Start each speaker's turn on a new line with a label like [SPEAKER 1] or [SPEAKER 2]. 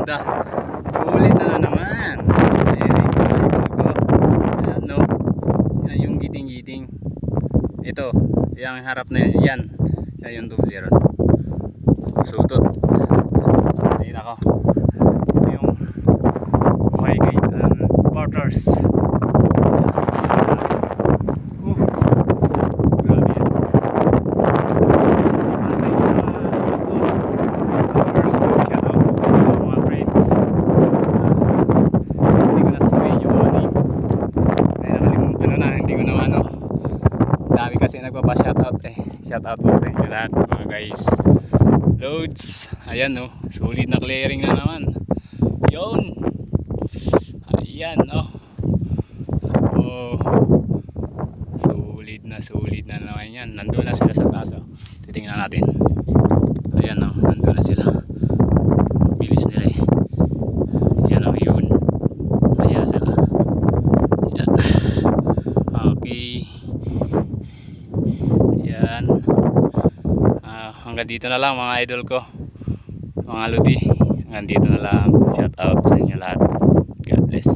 [SPEAKER 1] ganda. Sulit na naman. Ayan ko. Ayan no. Yan yung giting-giting. Ito, yung harap na yan. Yan yung Toblerone. Sutot. Ayun ako. Ito yung buhay kaitan porters. Dami kasi nagpapa-shoutout eh. Shoutout po sa inyo lahat mga guys. Loads. Ayan no. Solid na clearing na naman. Yun. Ayan oh. Oh. Solid na naman yan. Nandun na sila sa taas oh. Titingnan natin. Ayan oh. Nandun na sila. Bilis nila eh. Ayan oh. Yun. Ayan sila. Ayan. Okay. Yan. Hanggang dito na lang mga idol ko, mga lodi. Hanggang dito na lang. Shout out sa inyo lahat. God bless.